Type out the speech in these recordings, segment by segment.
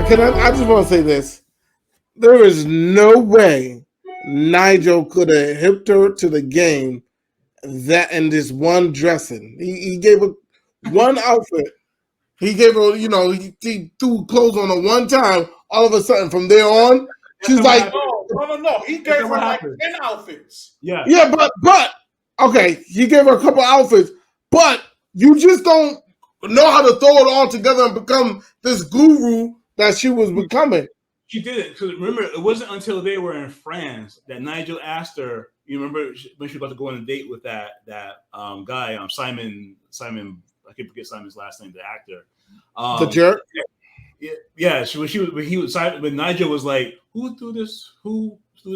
I just want to say this. There is no way Nigel could have hipped her to the game that in this one dressing. He gave her one outfit. He gave her, he threw clothes on her one time. All of a sudden, from there on, she's like, no. He gave her like 10 outfits. Yeah, but okay, he gave her a couple outfits, but you just don't know how to throw it all together and become this guru that she was becoming. She didn't, because remember, it wasn't until they were in France that Nigel asked her. You remember when she was about to go on a date with that guy, Simon. I can't forget Simon's last name, the actor. The jerk. Yeah. When Nigel was like, "Who threw this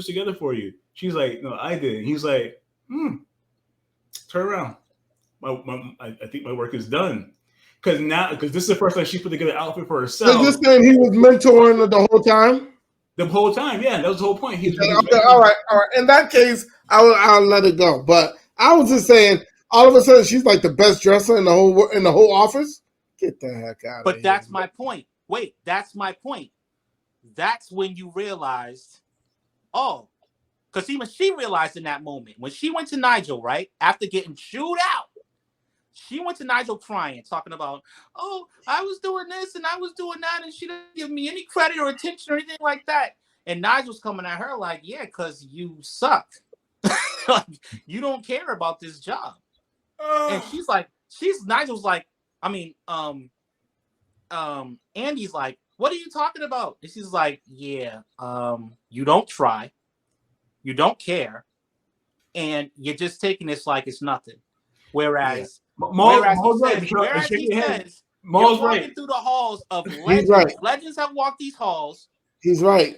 together for you?" She's like, "No, I did." He's like, "Turn around. I think my work is done." Because this is the first time she put together an outfit for herself. So you're saying he was mentoring her the whole time? The whole time, yeah, that was the whole point. All right. In that case, I'll let it go. But I was just saying, all of a sudden, she's like the best dresser in the whole office. Get the heck out of here! But that's my point. Wait, that's my point. That's when you realized, because even she realized in that moment when she went to Nigel, right after getting chewed out. She went to Nigel crying, talking about, I was doing this and I was doing that, and she didn't give me any credit or attention or anything like that. And Nigel's coming at her like, yeah, because you suck. You don't care about this job. And Nigel's like, Andy's like, what are you talking about? And she's like, yeah, you don't try, you don't care, and you're just taking this like it's nothing. Whereas he says, you're walking through the halls of legends. Right. Legends have walked these halls. He's right.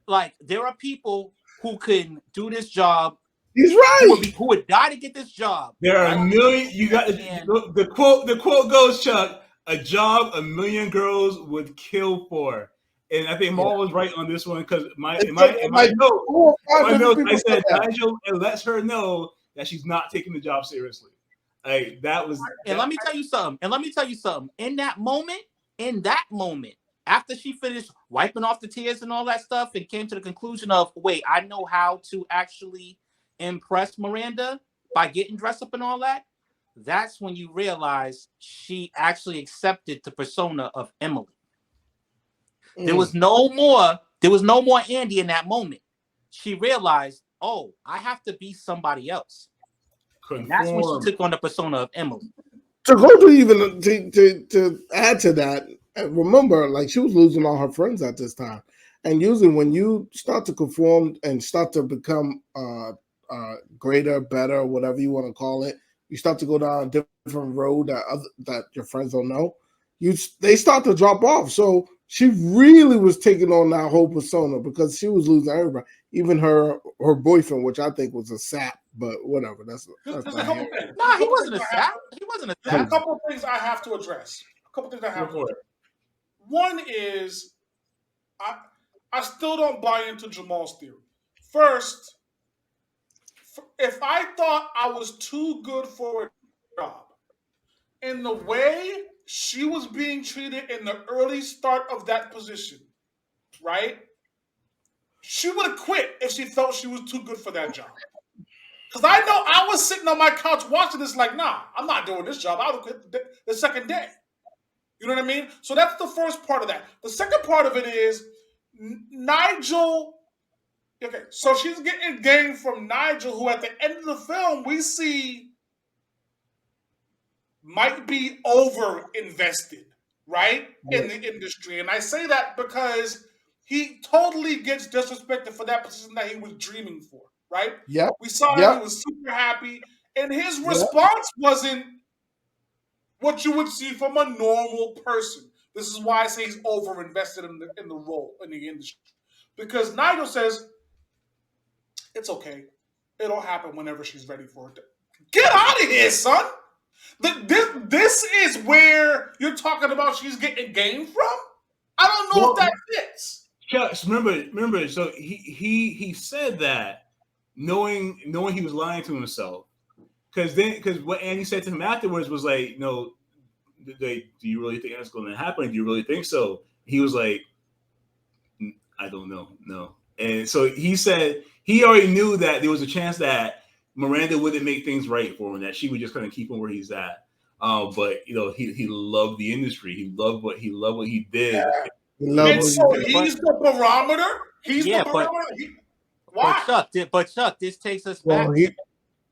Like, there are people who can do this job. He's right. Who would die to get this job. There are a million. You got the quote. The quote goes, Chuck, a job a million girls would kill for. And I think Maul was right on this one, because my note, I said Nigel lets her know that she's not taking the job seriously. Like, that was. And let me tell you something. In that moment, after she finished wiping off the tears and all that stuff, and came to the conclusion of, wait, I know how to actually impress Miranda by getting dressed up and all that. That's when you realize she actually accepted the persona of Emily. There was no more Andy in that moment. She realized, I have to be somebody else. And that's when she took on the persona of Emily. To go to even to add to that, remember, like, she was losing all her friends at this time. And usually when you start to conform and start to become greater, better, whatever you want to call it, you start to go down a different road that your friends don't know. They start to drop off. So she really was taking on that whole persona because she was losing everybody, even her boyfriend, which I think was a sap. But whatever. There's a couple things. No, he wasn't a sap. There's a couple of things I have to address. One is, I still don't buy into Jamal's theory. First, if I thought I was too good for a job, in the way she was being treated in the early start of that position, right? She would have quit if she felt she was too good for that job. Because I know I was sitting on my couch watching this like, nah, I'm not doing this job. I would have quit the second day. You know what I mean? So that's the first part of that. The second part of it is Nigel. Okay, so she's getting game from Nigel, who at the end of the film we see might be over invested, right? Yeah. In the industry. And I say that because he totally gets disrespected for that position that he was dreaming for, right? Yeah. We saw him, he was super happy. And his response wasn't what you would see from a normal person. This is why I say he's over invested in the role in the industry. Because Nigel says, it's okay. It'll happen whenever she's ready for it. Get out of here, son. This is where you're talking about she's getting game from? I don't know if that fits. Chuck, remember, so he said that knowing he was lying to himself. Because what Andy said to him afterwards was like, no, do you really think that's going to happen? Do you really think so? He was like, I don't know, no. And so he said he already knew that there was a chance that Miranda wouldn't make things right for him, that she would just kind of keep him where he's at. But he loved the industry. He loved what he did. Yeah. And so he's the barometer. He's the barometer. Why? But Chuck, this takes us back.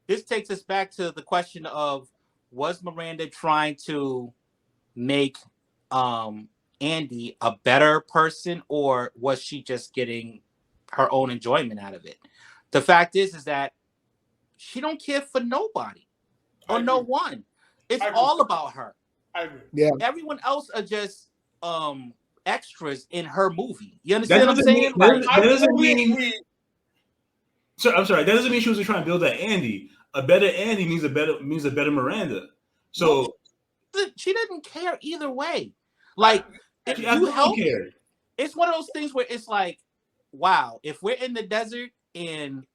This takes us back to the question of, was Miranda trying to make Andy a better person, or was she just getting her own enjoyment out of it? The fact is that she don't care for nobody or no one. It's all about her. I agree. Yeah. Everyone else are just extras in her movie. You understand what I'm saying? That doesn't mean. I'm sorry. That doesn't mean she wasn't trying to build that Andy. A better Andy means a better Miranda. So she didn't care either way. Like, if you help, it's one of those things where it's like, wow, if we're in the desert and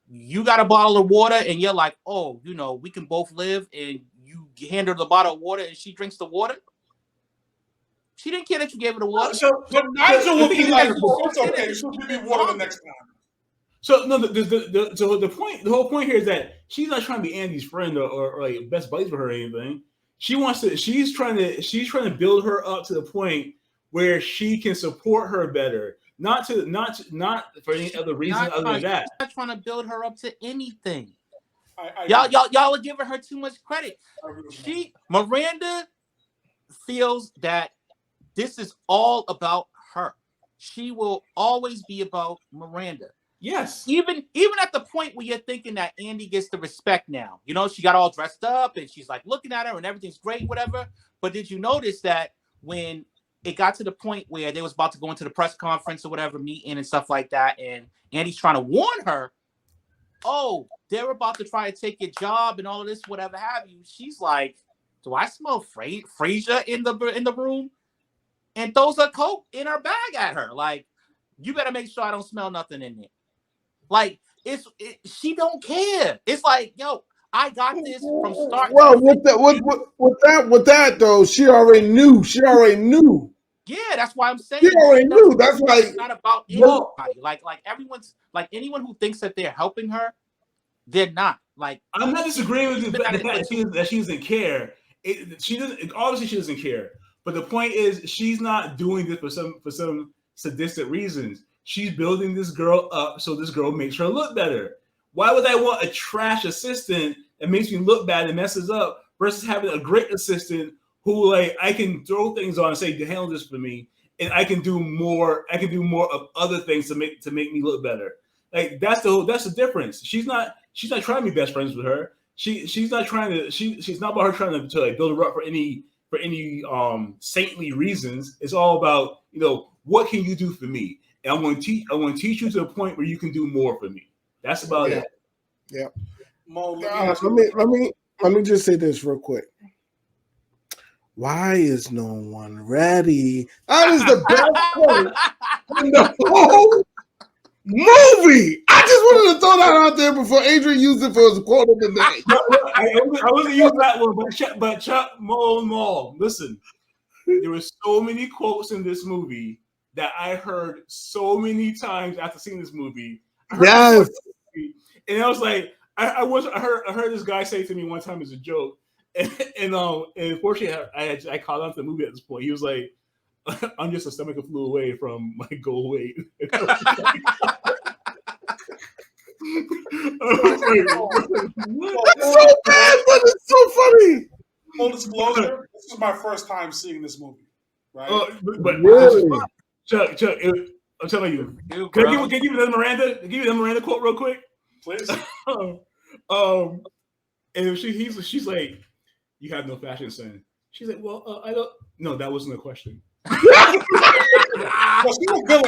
you got a bottle of water and you're like, oh, we can both live, and you hand her the bottle of water and she drinks the water. She didn't care that you gave her the water. So Nigel would be like, oh, it's okay. She'll give me water the next time. So no, the whole point here is that she's not trying to be Andy's friend or like best buddies with her or anything. She's trying to build her up to the point where she can support her better. Not for any other reason other than that. Not trying to build her up to anything. Y'all are giving her too much credit. Miranda feels that this is all about her. She will always be about Miranda. Yes. Even at the point where you're thinking that Andy gets the respect now. She got all dressed up and she's like looking at her and everything's great, whatever. But did you notice that when it got to the point where they was about to go into the press conference or whatever, meeting and stuff like that, and Andy's trying to warn her, oh, they're about to try to take your job and all of this, whatever have you. She's like, do I smell Frasier in the room? And throws a coat in her bag at her. Like, you better make sure I don't smell nothing in there. Like, she don't care. It's like, yo, I got this from start. Well, with that though, she already knew. Yeah, that's why I'm saying. She already knew. That's why it's not about anybody. Like everyone's like, anyone who thinks that they're helping her, they're not. Like, I'm not disagreeing with the fact that she doesn't care. She doesn't care. But the point is, she's not doing this for some sadistic reasons. She's building this girl up so this girl makes her look better. Why would I want a trash assistant that makes me look bad and messes up versus having a great assistant who, like, I can throw things on and say, handle this for me, and I can do more of other things to make me look better. Like, that's the difference. She's not trying to be best friends with her. She's not trying to she's not about her trying to like build her up for any saintly reasons. It's all about, what can you do for me? And I want to teach you to a point where you can do more for me. That's about it. Yeah. Mo, let me just say this real quick. Why is no one ready? That is the best point in the whole movie. I just wanted to throw that out there before Adrian used it for his quote of the day. I wasn't using that one, but Chuck Mo, listen. There were so many quotes in this movie that I heard so many times after seeing this movie. Yes. And I was like, I heard this guy say to me one time as a joke, and unfortunately I caught on to the movie at this point. He was like, "I'm just a stomach and flu away from my goal weight." It's so bad, but it's so funny. Full disclosure, this is my first time seeing this movie. Right? But really? Chuck, I'm telling you. Can I give you the Miranda? Give you the Miranda quote real quick, please. And she's like, "You have no fashion sense." She's like, "Well, I don't." No, that wasn't a question. Well, she was villain,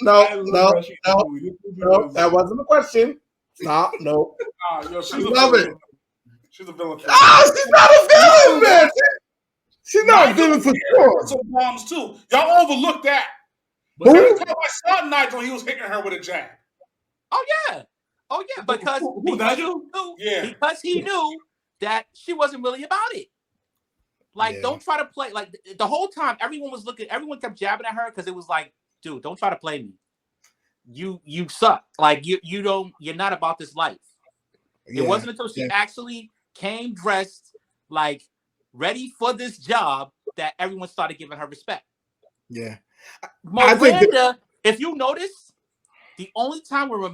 No, that wasn't a question. Stop. No. She's a villain. She's a villain. She's not a villain, man. She's not a villain for sure. Some bombs too. Y'all overlooked that. But every time I saw Nigel, he was hitting her with a jab. Oh yeah, because Nigel? because he knew that she wasn't really about it. Like, don't try to play. Like the whole time, everyone kept jabbing at her because it was like, dude, don't try to play me. You suck. Like you're not about this life. It wasn't until she actually came dressed, like ready for this job, that everyone started giving her respect. Yeah. Miranda, if you notice, the only time where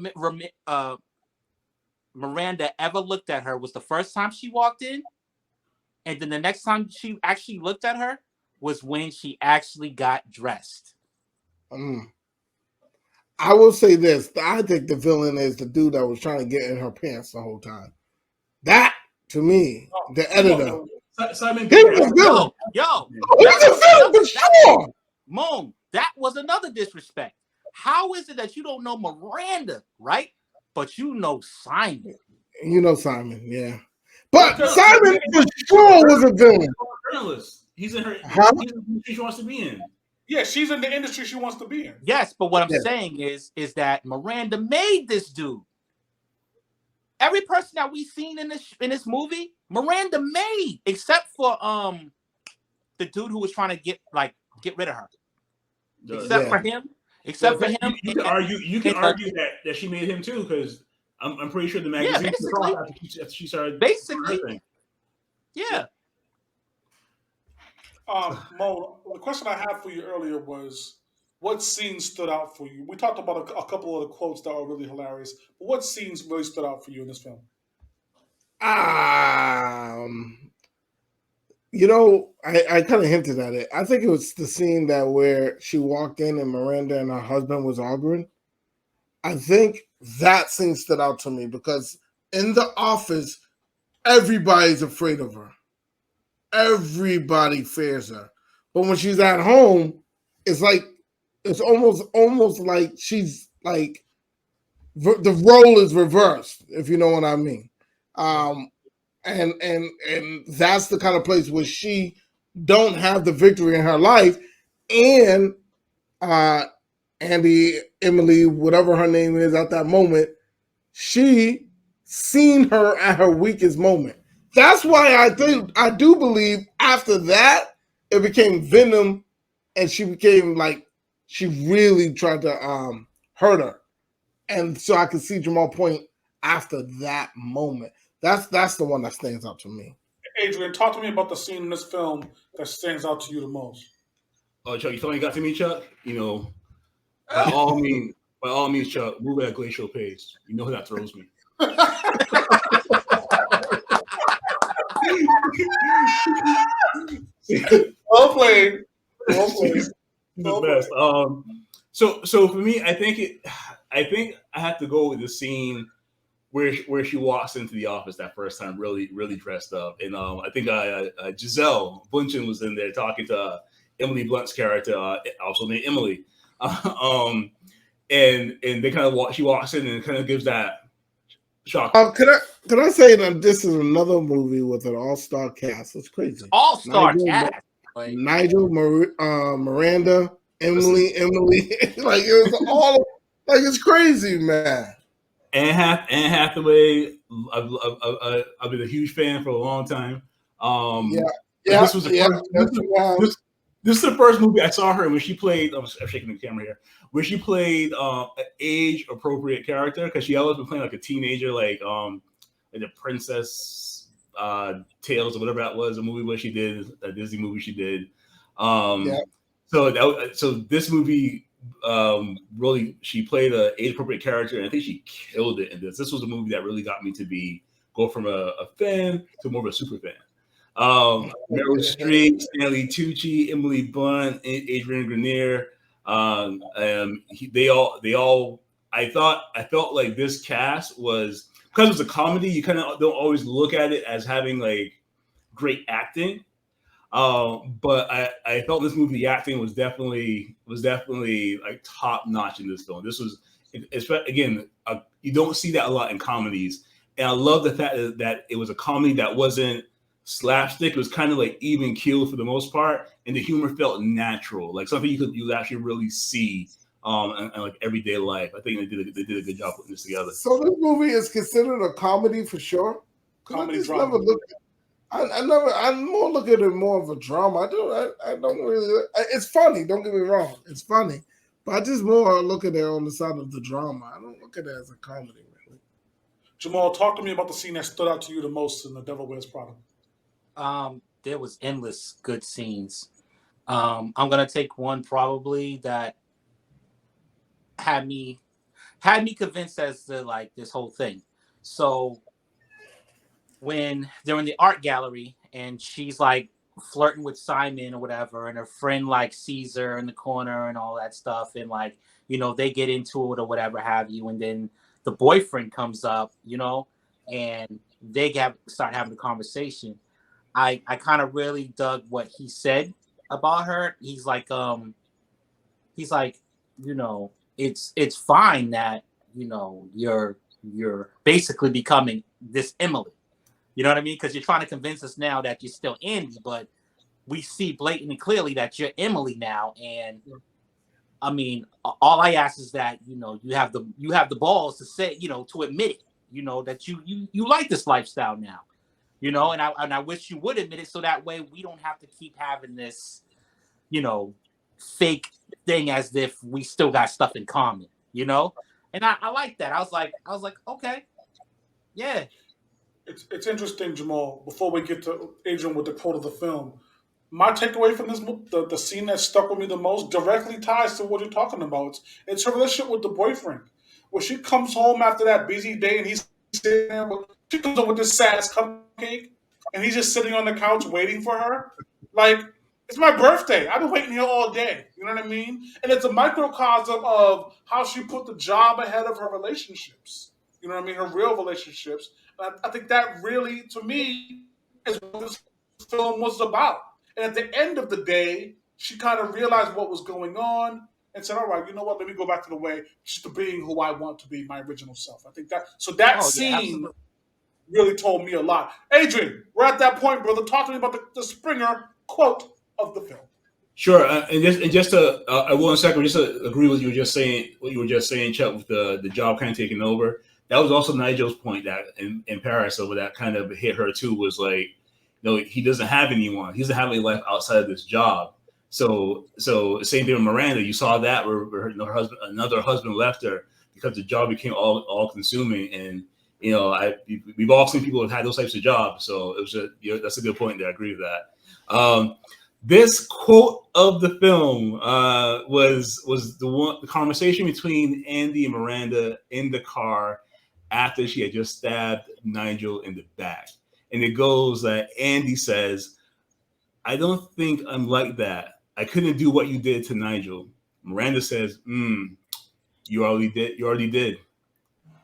Miranda ever looked at her was the first time she walked in. And then the next time she actually looked at her was when she actually got dressed. I will say this. I think the villain is the dude that was trying to get in her pants the whole time. That, to me, the editor. Simon, he was a villain. Yo. He's a villain for sure. Moan, that was another disrespect. How is it that you don't know Miranda, right? But you know Simon. You know Simon, yeah. But Simon for sure was a villain. Journalist. He's in her. He's in the industry she wants to be in. Yeah, she's in the industry she wants to be in. Yes, but what I'm saying is that Miranda made this dude. Every person that we've seen in this movie, Miranda made, except for the dude who was trying to get rid of her. Except for him. You can argue that she made him too, because I'm pretty sure the magazine after she started basically. Yeah. Mo, the question I had for you earlier was, what scenes stood out for you? We talked about a couple of the quotes that were really hilarious, but what scenes really stood out for you in this film? I kind of hinted at it. I think it was the scene where she walked in and Miranda and her husband was arguing. I think that scene stood out to me because in the office, everybody's afraid of her. Everybody fears her. But when she's at home, it's almost like she's like the role is reversed, if you know what I mean. And that's the kind of place where she don't have the victory in her life, and Emily, whatever her name is at that moment, she seen her at her weakest moment. That's why I do believe after that it became Venom, and she became like she really tried to hurt her, and so I could see Jamal point after that moment. That's the one that stands out to me. Adrian, talk to me about the scene in this film that stands out to you the most. Oh, Chuck, you finally got to me, Chuck? By all means, Chuck, move at a glacial pace. You know that throws me. Well played. The best. So for me, I think I have to go with the scene where she walks into the office that first time, really dressed up, and I think Giselle Bundchen was in there talking to Emily Blunt's character, also named Emily, and they kind of she walks in and kind of gives that shock. Can I say that this is another movie with an all-star cast? It's crazy. All-star cast. Nigel, Miranda, Emily, like it was all like it's crazy, man. Anne Hathaway, I've been a huge fan for a long time. This was the this is the first movie I saw her when she played. I'm shaking the camera here. Where she played an age-appropriate character, because she always been playing like a teenager, like the Princess Tales or whatever that was, a movie where she did a Disney movie she did. So this movie. Really, she played an age-appropriate character, and I think she killed it in this. This was a movie that really got me to go from a fan to more of a super fan. Meryl Streep, Stanley Tucci, Emily Blunt, Adrian Grenier. They all. I felt like this cast was, because it was a comedy. You kind of don't always look at it as having like great acting. But I felt this movie, the acting was definitely like top notch in this film. This was, again, you don't see that a lot in comedies, and I love the fact that it was a comedy that wasn't slapstick. It was kind of like even keeled for the most part, and the humor felt natural, like something you actually really see in like everyday life. I think they did a good job putting this together. So this movie is considered a comedy for sure. Comedy drama. I'm more looking at it more of a drama. I don't really. It's funny. Don't get me wrong. It's funny, but I just more look at it on the side of the drama. I don't look at it as a comedy, really. Jamal, talk to me about the scene that stood out to you the most in The Devil Wears Prada. There was endless good scenes. I'm gonna take one probably that had me convinced as to like this whole thing. So when they're in the art gallery and she's like flirting with Simon or whatever, and her friend like sees her in the corner and all that stuff, and like, you know, they get into it or whatever have you, and then the boyfriend comes up, you know, and they start having a conversation. I kind of really dug what he said about her. He's like, you know, it's fine that, you know, you're basically becoming this Emily. You know what I mean? Because you're trying to convince us now that you're still Andy, but we see blatantly clearly that you're Emily now. And I mean, all I ask is that, you know, you have the balls to say, you know, to admit it, you know, that you like this lifestyle now, you know, and I wish you would admit it so that way we don't have to keep having this, you know, fake thing as if we still got stuff in common, you know? And I like that. I was like, okay, yeah. It's interesting, Jamal. Before we get to Adrian with the quote of the film, my takeaway from this, the scene that stuck with me the most, directly ties to what you're talking about. It's her relationship with the boyfriend, where she comes home after that busy day and he's sitting there. She comes home with this sad cupcake, and he's just sitting on the couch waiting for her. Like, it's my birthday. I've been waiting here all day. You know what I mean? And it's a microcosm of how she put the job ahead of her relationships. You know what I mean? Her real relationships. I think that really, to me, is what this film was about. And at the end of the day, she kind of realized what was going on and said, "All right, you know what? Let me go back to the way, just to being who I want to be, my original self." I think that so that Oh yeah, scene absolutely. really told me a lot. Adrian, we're at that point, brother. Talk to me about the Springer quote of the film. Sure, and just to I will in a second just to agree with you just saying what you were just saying, Chuck, with the job kind of taking over. That was also Nigel's point that in Paris over that kind of hit her too was like, you know, he doesn't have anyone. He doesn't have any life outside of this job. So same thing with Miranda. You saw that where her husband, another husband left her because the job became all consuming. And you know, we've all seen people who've had those types of jobs. So it was that's a good point there. I agree with that. This quote of the film was the conversation between Andy and Miranda in the car after she had just stabbed Nigel in the back. And it goes that Andy says, "I don't think I'm like that. I couldn't do what you did to Nigel." Miranda says, you already did. You already did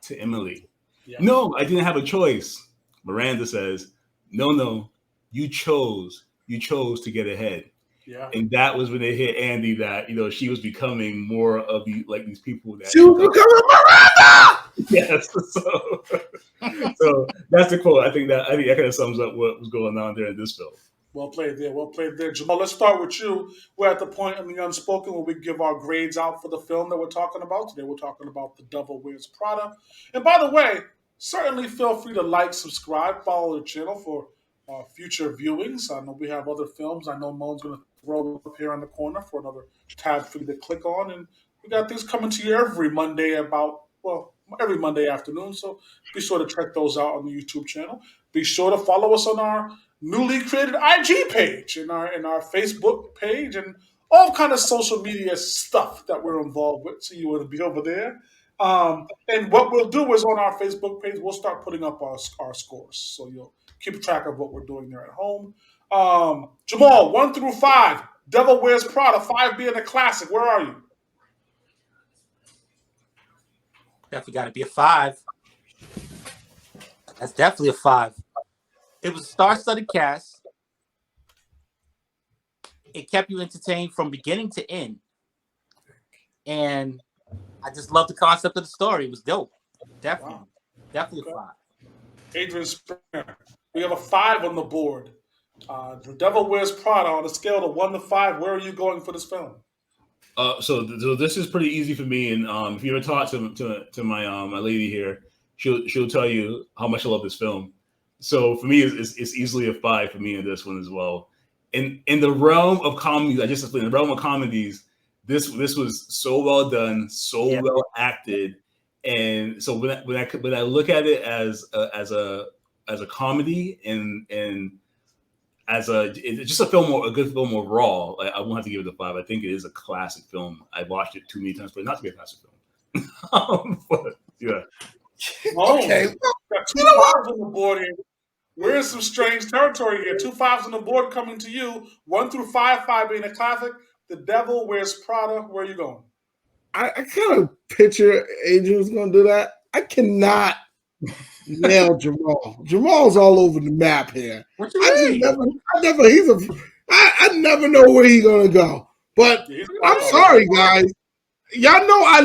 to Emily. Yeah. "No, I didn't have a choice." Miranda says, No, you chose. You chose to get ahead." Yeah. And that was when they hit Andy that, you know, she was becoming more of like these people that She was becoming Miranda. yes. So that's the quote. I think that kind of sums up what was going on there in this film. Well played there. Well played there. Jamal, let's start with you. We're at the point in the Unspoken where we give our grades out for the film that we're talking about. Today we're talking about The Devil Wears Prada. And by the way, certainly feel free to like, subscribe, follow the channel for future viewings. I know we have other films. I know Moan's going to throw up here on the corner for another tab for you to click on. And we got things coming to you every Monday every Monday afternoon. So be sure to check those out on the YouTube channel. Be sure to follow us on our newly created IG page and our Facebook page and all kind of social media stuff that we're involved with. So you want to be over there. And what we'll do is on our Facebook page, we'll start putting up our scores. So you'll keep track of what we're doing there at home. Jamal, 1 through 5. Devil Wears Prada, 5 being a classic. Where are you? Definitely got to be a 5. That's definitely a 5. It was a star-studded cast. It kept you entertained from beginning to end. And I just love the concept of the story. It was dope. Definitely. Wow. Definitely a 5. Adrian Springer. We have a 5 on the board. The Devil Wears Prada on a scale of 1 to 5. Where are you going for this film? So this is pretty easy for me. And if you ever talk to my my lady here, she'll tell you how much I love this film. So for me, it's easily a 5 for me in this one as well. In the realm of comedies, I just explained, in the realm of comedies, this was so well done, so well acted, and so when I look at it as a comedy and as it's just a good film overall, I won't have to give it a 5. I think it is a classic film. I've watched it too many times, but not to be a classic film. But, yeah. Okay. Got 2 5s on the board here. We're in some strange territory here. 2 5s on the board coming to you. 1 through 5, 5 being a classic. The Devil Wears Prada. Where are you going? I kind of picture Adrian's going to do that. I cannot nail Jamal. Jamal's all over the map here. What you mean? I never know where he's going to go. But I'm sorry, guys. Y'all know I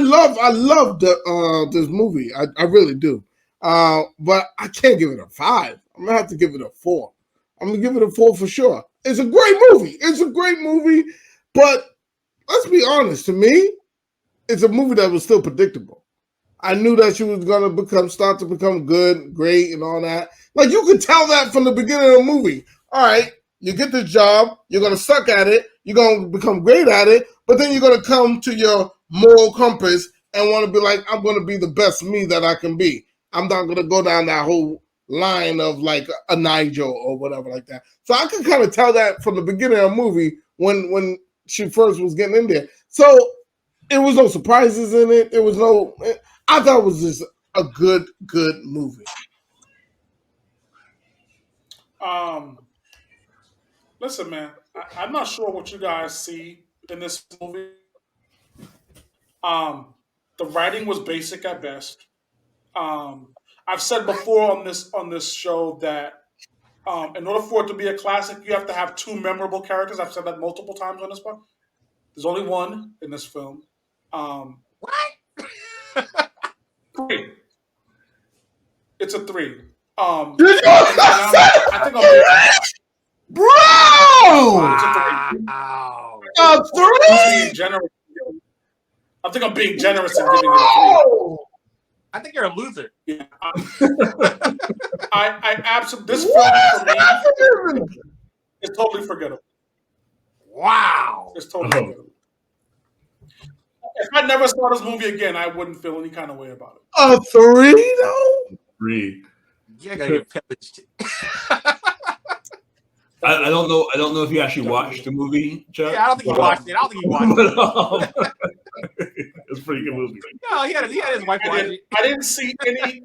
love this movie. I really do. But I can't give it a 5. I'm gonna have to give it a 4. I'm gonna give it a 4 for sure. It's a great movie. But let's be honest. To me, it's a movie that was still predictable. I knew that she was gonna start to become good, great, and all that. Like you could tell that from the beginning of the movie. All right, you get this job, you're gonna suck at it, you're gonna become great at it, but then you're gonna come to your moral compass and want to be like, I'm gonna be the best me that I can be. I'm not gonna go down that whole line of like a Nigel or whatever like that. So I could kind of tell that from the beginning of the movie when she first was getting in there. So it was no surprises in it. I thought it was just a good movie. Listen, man, I'm not sure what you guys see in this movie. The writing was basic at best. I've said before on this show that in order for it to be a classic, you have to have 2 memorable characters. I've said that multiple times on this one. There's only one in this film. What? 3. It's a 3. I think bro! Wow. A 3? I think I'm being generous in giving it a 3. I think you're a loser. Yeah. I absolutely, this film for me is totally forgettable. Wow. It's totally forgettable. If I never saw this movie again, I wouldn't feel any kind of way about it. A 3 though? 3. You're gonna get pillaged. I don't know if you actually watched the movie, Chuck. Yeah, I don't think he watched it. It's a pretty good movie. No, he had his wife watch it. I didn't see any.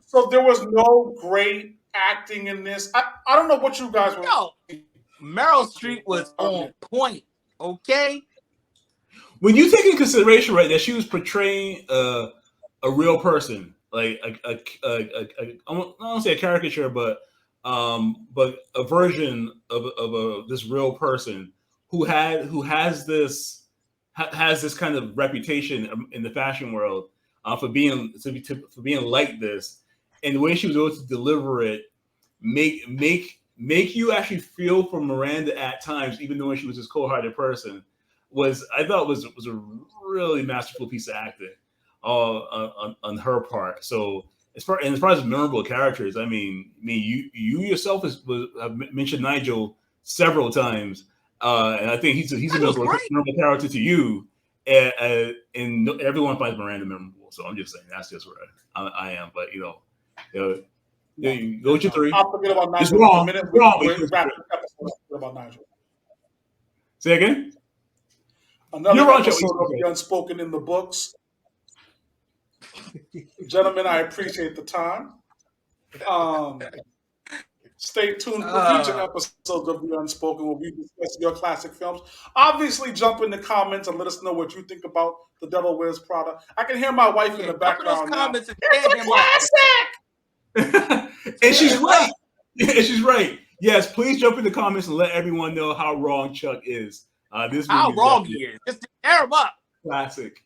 So there was no great acting in this. I don't know what you guys were. No, Meryl Streep was on point. Okay. When you take in consideration, right, that she was portraying a real person, like I don't say a caricature, but a version of this real person who has this kind of reputation in the fashion world for being like this, and the way she was able to deliver it make you actually feel for Miranda at times, even though she was this cold-hearted person, I thought was a really masterful piece of acting on her part. So as far as memorable characters, I mean, you yourself have mentioned Nigel several times, and I think he's a memorable character to you, and everyone finds Miranda memorable. So I'm just saying that's just where I am. But you know, go with your 3. I'll forget about Nigel. It's wrong. In a minute, Wrong. we'll wrap this episode about Nigel. Say again. Another episode of The Unspoken in the books. Gentlemen, I appreciate the time. Stay tuned for future episodes of The Unspoken where we discuss your classic films. Obviously, jump in the comments and let us know what you think about The Devil Wears Prada. I can hear my wife in the background now. It's a classic! And she's right. And she's right. Yes, please jump in the comments and let everyone know how wrong Chuck is. How wrong he is. Just tear him up. Classic.